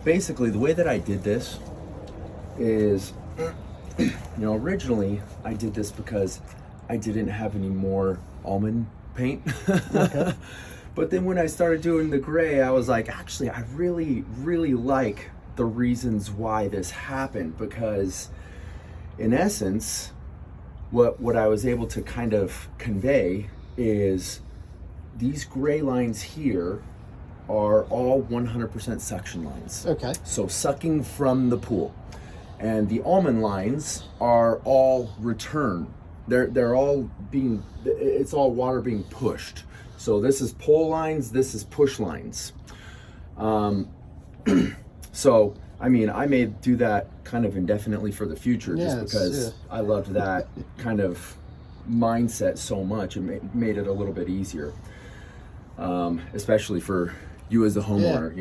Basically, the way that I did this is, originally I did this because I didn't have any more almond paint. Okay. But then when I started doing the gray, I was like, actually, I really, really like the reasons why this happened, because in essence, what I was able to kind of convey is these gray lines here are all 100% suction lines. Okay. So sucking from the pool. And the almond lines are all return. They're all being, it's all water being pushed. So this is pull lines, this is push lines. So, I mean, I may do that kind of indefinitely for the future, just because I loved that kind of mindset so much. It made it a little bit easier, especially for you as the homeowner,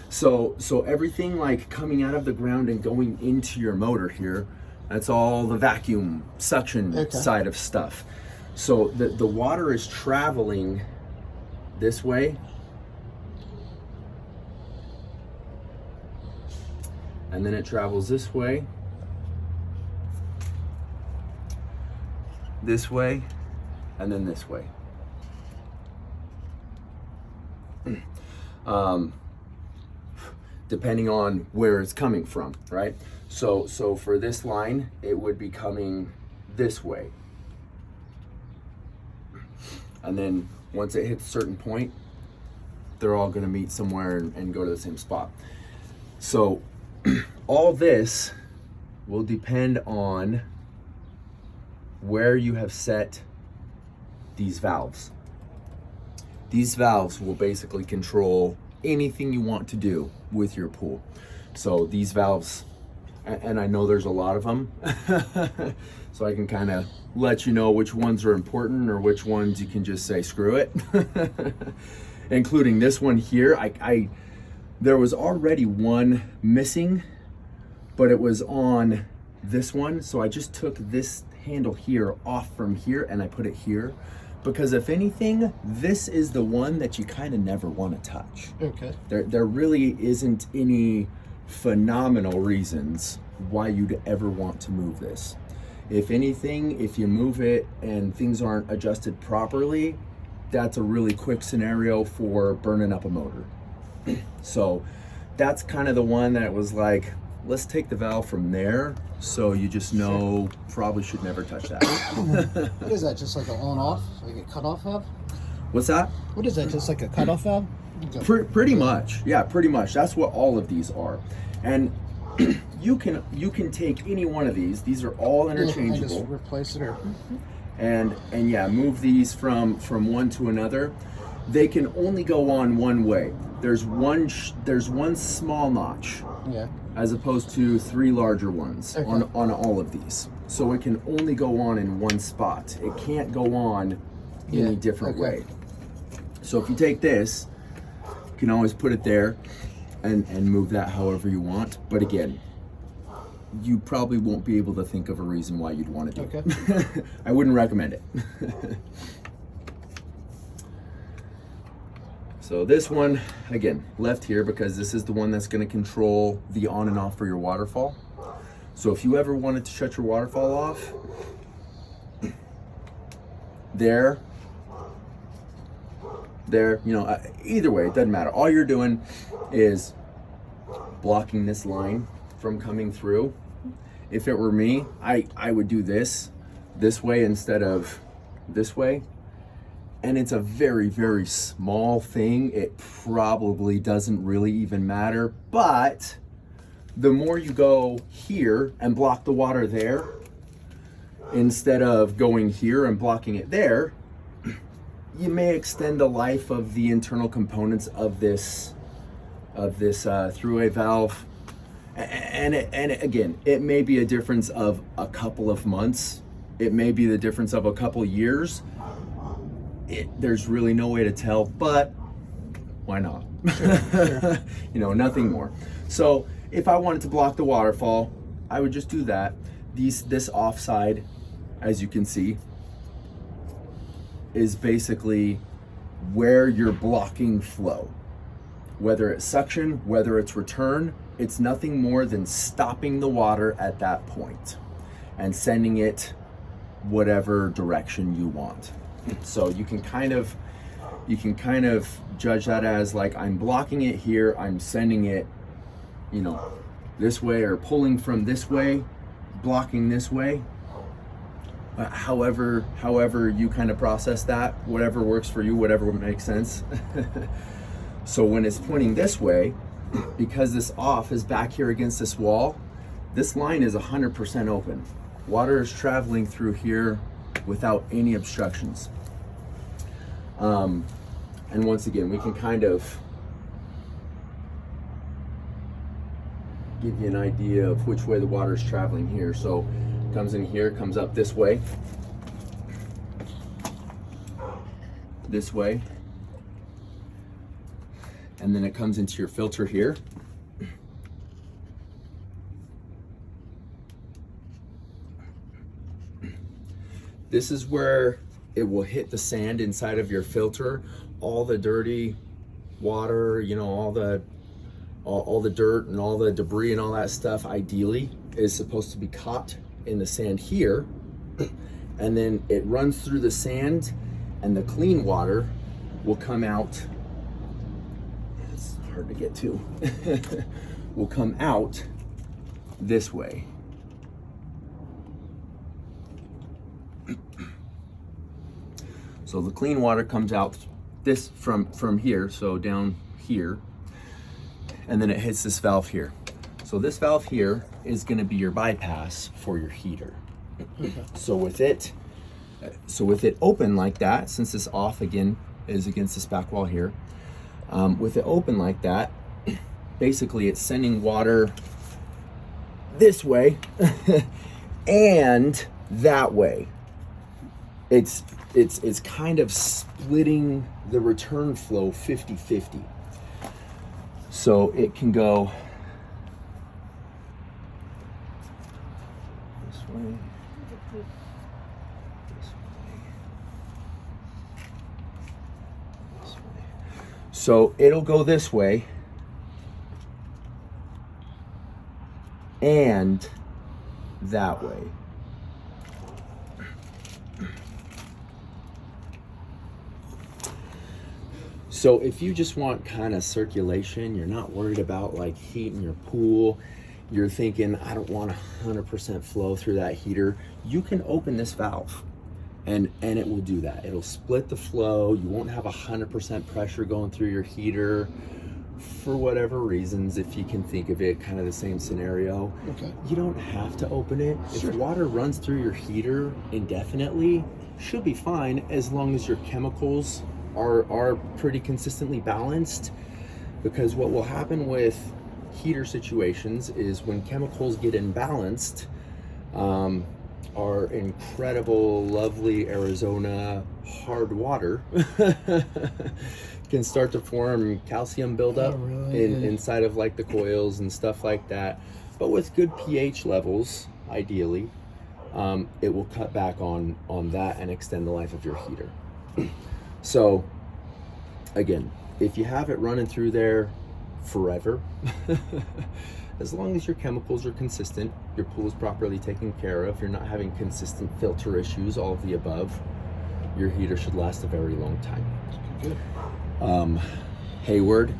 So everything like coming out of the ground and going into your motor here, that's all the vacuum suction side of stuff. So the water is traveling this way, and then it travels this way, and then this way. Depending on where it's coming from, right? So for this line, it would be coming this way. And then once it hits a certain point, they're all gonna meet somewhere and go to the same spot. So all this will depend on where you have set these valves. These valves will basically control anything you want to do with your pool. So these valves, and I know there's a lot of them, so I can kind of let you know which ones are important or which ones you can just say screw it. Including this one here. There was already one missing, but it was on this one, so I just took this handle here off from here and I put it here, because if anything, this is the one that you kind of never want to touch. Okay. There really isn't any phenomenal reasons why you'd ever want to move this. If anything, if you move it and things aren't adjusted properly, that's a really quick scenario for burning up a motor. So that's kind of the one that was like, let's take the valve from there, so you just know probably should never touch that. What is that, just like an on-off, like a cutoff valve? What's that? What is that, just like a cutoff valve? Pretty much, yeah, pretty much. That's what all of these are. And you can take any one of these. These are all interchangeable. Just replace it or... And yeah, move these from one to another. They can only go on one way. There's one small notch, as opposed to 3 larger ones on all of these. So it can only go on in one spot. It can't go on any different way. So if you take this, you can always put it there and move that however you want. But again, you probably won't be able to think of a reason why you'd want to do it. I wouldn't recommend it. So this one, again, left here because this is the one that's going to control the on and off for your waterfall. So if you ever wanted to shut your waterfall off, there, either way, it doesn't matter. All you're doing is blocking this line from coming through. If it were me, I would do this way instead of this way. And it's a very, very small thing. It probably doesn't really even matter, but the more you go here and block the water there, instead of going here and blocking it there, you may extend the life of the internal components of this throughway valve. And again, it may be a difference of a couple of months. It may be the difference of a couple years. There's really no way to tell, but why not? Sure. Nothing more. So if I wanted to block the waterfall, I would just do that. This offside, as you can see, is basically where you're blocking flow. Whether it's suction, whether it's return, it's nothing more than stopping the water at that point and sending it whatever direction you want. So you can kind of judge that as like, I'm blocking it here, I'm sending it, you know, this way, or pulling from this way, blocking this way. However you kind of process that, whatever works for you, whatever makes sense. So when it's pointing this way, because this off is back here against this wall, this line is 100% open. Water is traveling through here without any obstructions. And once again, we can kind of give you an idea of which way the water is traveling here. So it comes in here, comes up this way, and then it comes into your filter here. This is where it will hit the sand inside of your filter. All the dirty water, you know, all the dirt and all the debris and all that stuff ideally is supposed to be caught in the sand here. And then it runs through the sand, and the clean water will come out. It's hard to get to. Will come out this way. So the clean water comes out this from here, so down here, and then it hits this valve here. So this valve here is going to be your bypass for your heater. So with it open like that, since this off again is against this back wall here, with it open like that, basically it's sending water this way and that way. It's kind of splitting the return flow 50-50. So it can go this way, this way. So it'll go this way and that way. So if you just want kind of circulation, you're not worried about like heating your pool, you're thinking, I don't want 100% flow through that heater, you can open this valve and it will do that. It'll split the flow. You won't have 100% pressure going through your heater for whatever reasons, if you can think of it kind of the same scenario. Okay. You don't have to open it. Sure. If water runs through your heater indefinitely, should be fine as long as your chemicals are pretty consistently balanced. Because what will happen with heater situations is when chemicals get imbalanced, our incredible, lovely Arizona hard water can start to form calcium buildup inside of like the coils and stuff like that. But with good pH levels, ideally, it will cut back on that and extend the life of your heater. So again, if you have it running through there forever, as long as your chemicals are consistent, your pool is properly taken care of, you're not having consistent filter issues, all of the above, your heater should last a very long time. Good. Hayward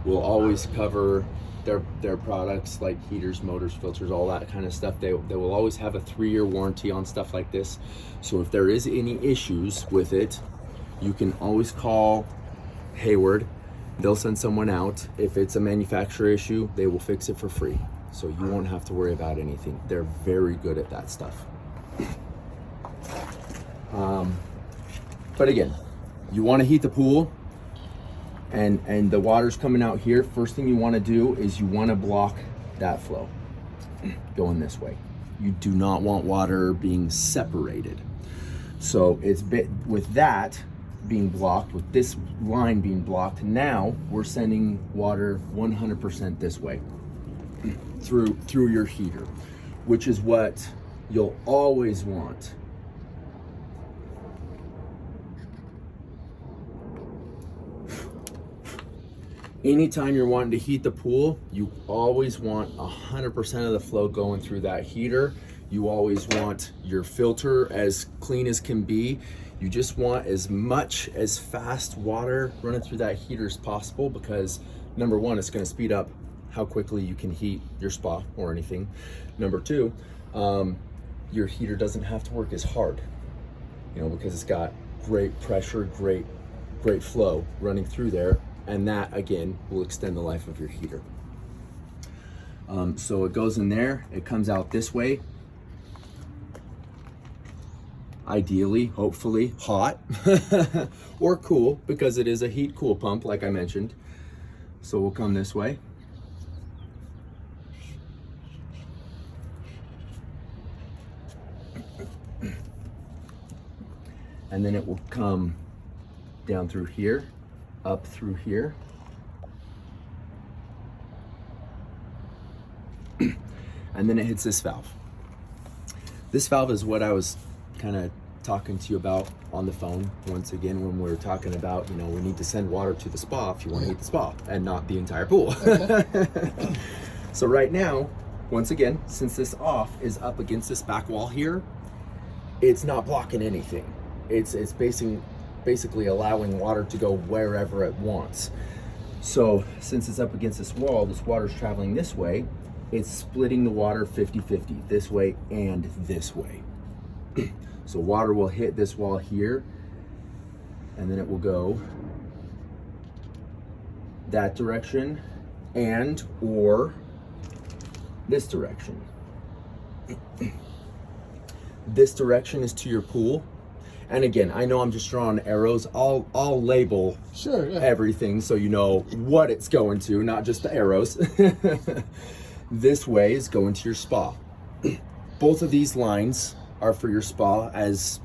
will always cover their products like heaters, motors, filters, all that kind of stuff. They will always have a 3-year warranty on stuff like this. So if there is any issues with it, you can always call Hayward. They'll send someone out. If it's a manufacturer issue, they will fix it for free. So you won't have to worry about anything. They're very good at that stuff. But again, you want to heat the pool and the water's coming out here. First thing you want to do is you want to block that flow going this way. You do not want water being separated. So with that being blocked, with this line being blocked, now we're sending water 100% this way through your heater, which is what you'll always want. Anytime you're wanting to heat the pool, you always want 100% of the flow going through that heater. You always want your filter as clean as can be. You just want as much as fast water running through that heater as possible, because number one, it's going to speed up how quickly you can heat your spa or anything. Number two, your heater doesn't have to work as hard, because it's got great pressure, great flow running through there. And that, again, will extend the life of your heater. So it goes in there, it comes out this way. Ideally, hopefully, hot or cool, because it is a heat cool pump, like I mentioned. So we'll come this way. And then it will come down through here, up through here, and then it hits this valve. This valve is what I was kind of talking to you about on the phone once again when we were talking about, we need to send water to the spa if you want to heat the spa and not the entire pool. Okay. So right now, once again, since this off is up against this back wall here, it's not blocking anything. It's basically allowing water to go wherever it wants. So since it's up against this wall, this water's traveling this way, it's splitting the water 50-50, this way and this way. So water will hit this wall here, and then it will go that direction and or this direction. This direction is to your pool. And again, I know I'm just drawing arrows. I'll label everything so you know what it's going to, not just the arrows. This way is going to your spa. Both of these lines are for your spa, as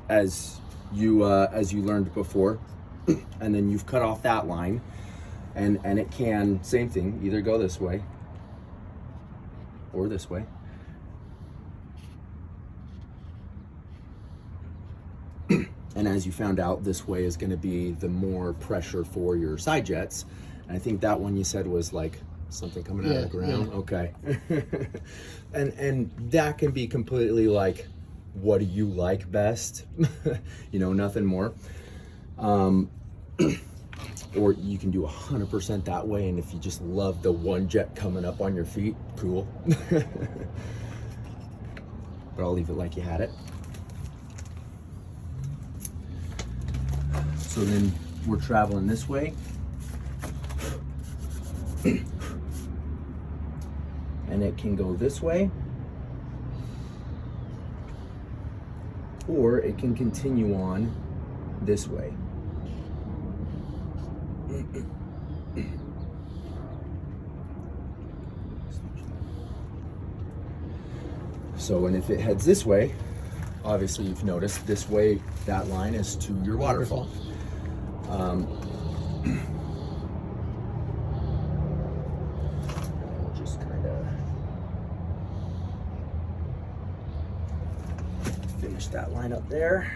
you learned before. And then you've cut off that line, and it can, same thing, either go this way or this way. And as you found out, this way is going to be the more pressure for your side jets. And I think that one you said was like something coming out of the ground. Yeah. Okay. and that can be completely like, what do you like best? Nothing more. Or you can do 100% that way. And if you just love the one jet coming up on your feet, cool. But I'll leave it like you had it. So then we're traveling this way. And it can go this way, or it can continue on this way. So, and if it heads this way, obviously you've noticed this way, that line is to your waterfall. We'll just kind of finish that line up there.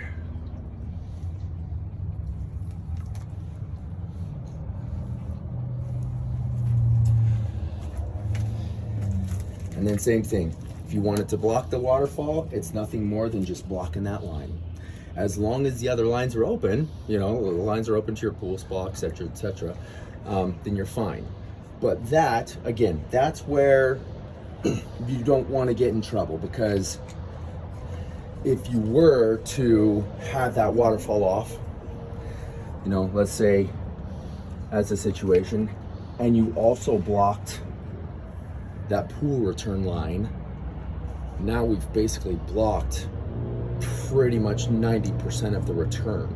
And then same thing. If you want it to block the waterfall, it's nothing more than just blocking that line. As long as the other lines are open, the lines are open to your pool, spa, etc., then you're fine. But that, again, that's where you don't want to get in trouble, because if you were to have that waterfall off, let's say that's a situation, and you also blocked that pool return line, now we've basically blocked pretty much 90% of the return,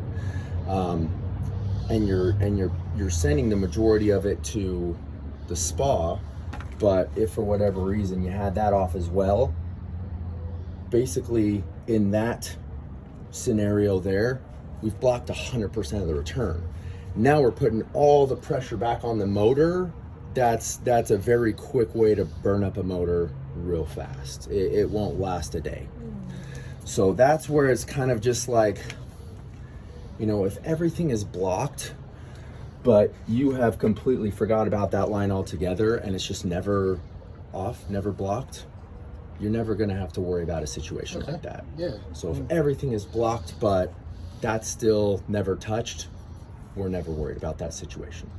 and you're sending the majority of it to the spa. But if for whatever reason you had that off as well, basically in that scenario there, we've blocked 100% of the return. Now we're putting all the pressure back on the motor. That's a very quick way to burn up a motor real fast. It won't last a day. So that's where it's kind of just like, if everything is blocked, but you have completely forgot about that line altogether and it's just never off, never blocked, you're never going to have to worry about a situation like that. Yeah. So if everything is blocked, but that's still never touched, we're never worried about that situation.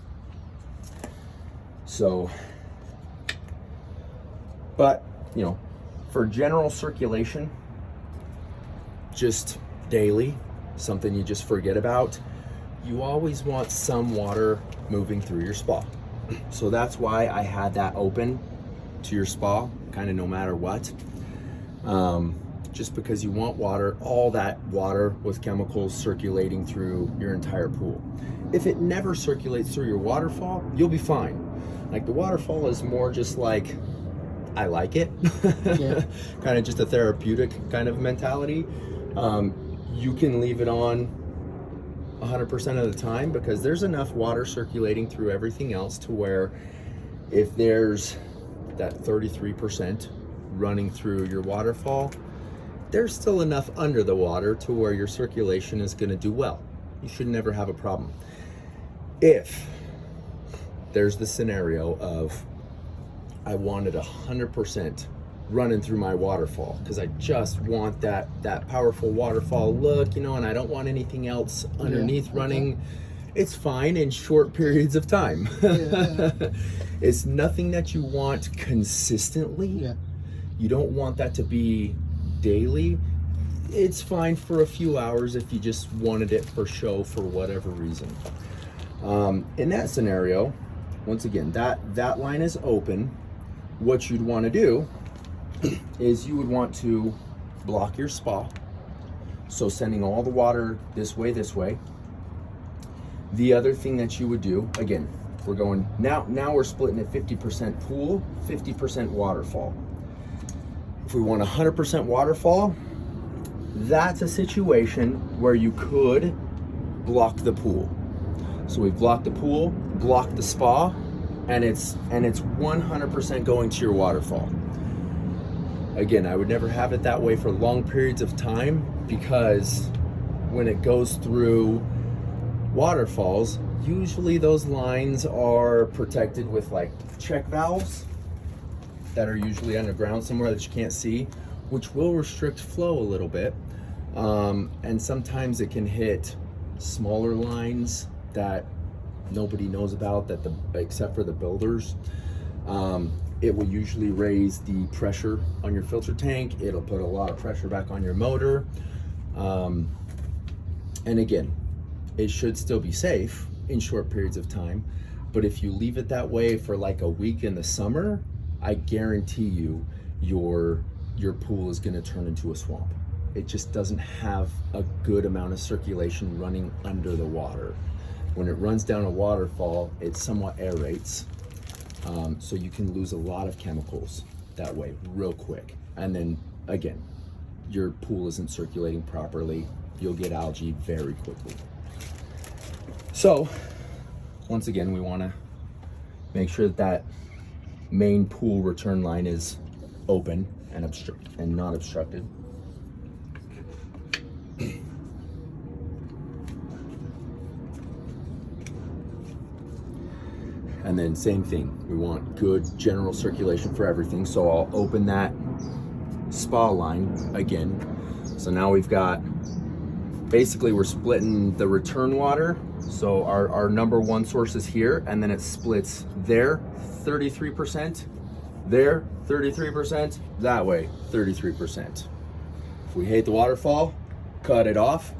So, but, you know, for general circulation, just daily, something you just forget about, you always want some water moving through your spa. So that's why I had that open to your spa, kind of no matter what. Just because you want water, all that water with chemicals circulating through your entire pool. If it never circulates through your waterfall, you'll be fine. Like the waterfall is more just like, I like it. Yeah. Kind of just a therapeutic kind of mentality. You can leave it on 100% of the time because there's enough water circulating through everything else to where if there's that 33% running through your waterfall, there's still enough under the water to where your circulation is going to do well. You should never have a problem. If there's the scenario of I wanted 100% running through my waterfall because I just want that powerful waterfall look, you know, and I don't want anything else underneath running. It's fine in short periods of time. It's nothing that you want consistently. Yeah. You don't want that to be daily. It's fine for a few hours if you just wanted it for show for whatever reason. In that scenario, once again, that line is open. What you'd want to do is you would want to block your spa. So sending all the water this way. The other thing that you would do, again, we're going, now we're splitting it 50% pool, 50% waterfall. If we want 100% waterfall, that's a situation where you could block the pool. So we've blocked the pool, blocked the spa, and it's 100% going to your waterfall. Again, I would never have it that way for long periods of time because when it goes through waterfalls, usually those lines are protected with like check valves that are usually underground somewhere that you can't see, which will restrict flow a little bit. And sometimes it can hit smaller lines that nobody knows about except for the builders. It will usually raise the pressure on your filter tank. It'll put a lot of pressure back on your motor. And again, it should still be safe in short periods of time. But if you leave it that way for like a week in the summer, I guarantee you your pool is gonna turn into a swamp. It just doesn't have a good amount of circulation running under the water. When it runs down a waterfall, it somewhat aerates. So you can lose a lot of chemicals that way real quick. And then again, your pool isn't circulating properly. You'll get algae very quickly. So once again, we wanna make sure that main pool return line is open and not obstructed. And then same thing, we want good general circulation for everything. So I'll open that spa line again. So now we've got, basically we're splitting the return water. So our number one source is here, and then it splits there 33%, there 33%, that way 33%. If we hate the waterfall, cut it off.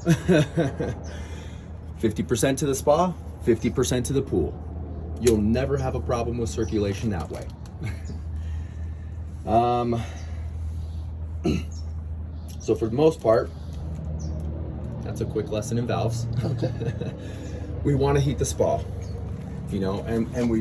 50% to the spa, 50% to the pool. You'll never have a problem with circulation that way. So for the most part, that's a quick lesson in valves. Okay. We want to heat the spa, you know, and we